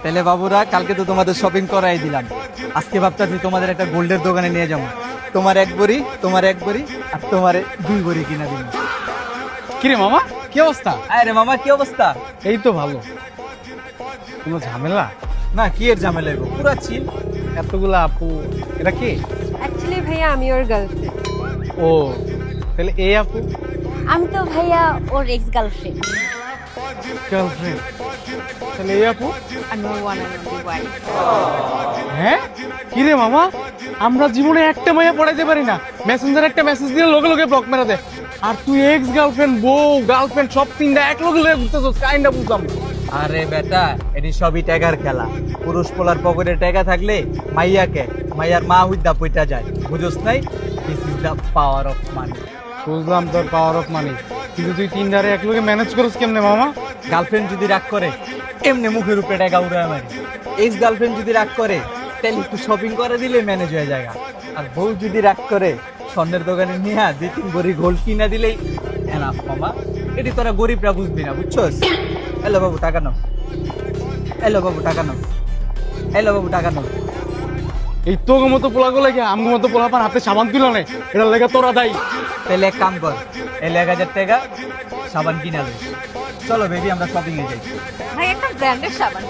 তাহলে বাবুরা কালকে তো তোমাদের শপিং করাই দিলাম, আজকে ভাবতেছি তোমাদের একটা গোল্ডের দোকানে নিয়ে যাবো। তোমার এক বড়ি, তোমার এক বড়ি, আর তোমার দুই বড়ি কিনা দিন। কিরে মামা, কি অবস্থা? আরে মামা কি অবস্থা? এই তো ভালো। কোনো ঝামেলা? না, কি এর ঝামেলা হইব, পুরা চিল। এতগুলা আপু, এটা কি? অ্যাকচুয়ালি ভাইয়া আমি ওর গার্লফ্রেন্ড। ও, তাহলে এই আপু আমি তো ভাইয়া ওর এক্স গার্লফ্রেন্ড। গার্লফ্রেন্ড, তাহলে এই আপু? আমি ওর ওয়ান অ্যান্ড অনলি ওয়াইফ। হ্যাঁ, কিরে মামা, আমরা জীবনে একটা মাইয়া পড়াইতে পারি না, মেসেঞ্জার একটা মেসেজ দিয়ে লগে লগে ব্লক মেরা দেয়। আর তুই এক্স গার্লফ্রেন্ড, বউ, গার্লফ্রেন্ড সব তিনটা এক লগে লগে ঘুরতেছস, কাইন্ডা বুঝলাম। আরে বেটা, এটি সবই টাকার খেলা। পুরুষ পোলার পকেটে টাকা থাকলে মাইয়াকে মাইয়ার মা হুইদা পইটা যায়, বুঝোস নাই? This is the power of money. বুঝলাম তোর পাওয়ার অফ মানি, কিন্তু তুই তিনটারে এক লগে ম্যানেজ করিস কেমনে মামা? গার্লফ্রেন্ড যদি রাগ করে এমনি মুখের উপরে টাকা উড়ায় মারি। এক্স গার্লফ্রেন্ড যদি রাগ করে তাহলে একটু শপিং করে দিলে ম্যানেজ হয়ে যায়। আর বউ যদি রাগ করে স্বর্ণের দোকানে নিয়ে দুই তিন ভরি গোল্ড কিনা দিলেই এনাফ মামা। এটি তোরা গরিবরা বুঝবি না, বুঝছস? এলো বাবু টাকা নাও, এলো বাবু টাকা নাও, এলো বাবু টাকা নাও। এই তোর মতো পোলাগুলো লাগে আমগো মতো পোলা পান হাতে সাবান তুলো না, এটার লেগে তোরা দায়ী। তাহলে এক কাম কর, এই 1,000 টাকা সাবান কিনা দিস। চলো বেবি, আমরা শপিং এ যাই। ভাই একটা ব্র্যান্ডের সাবান।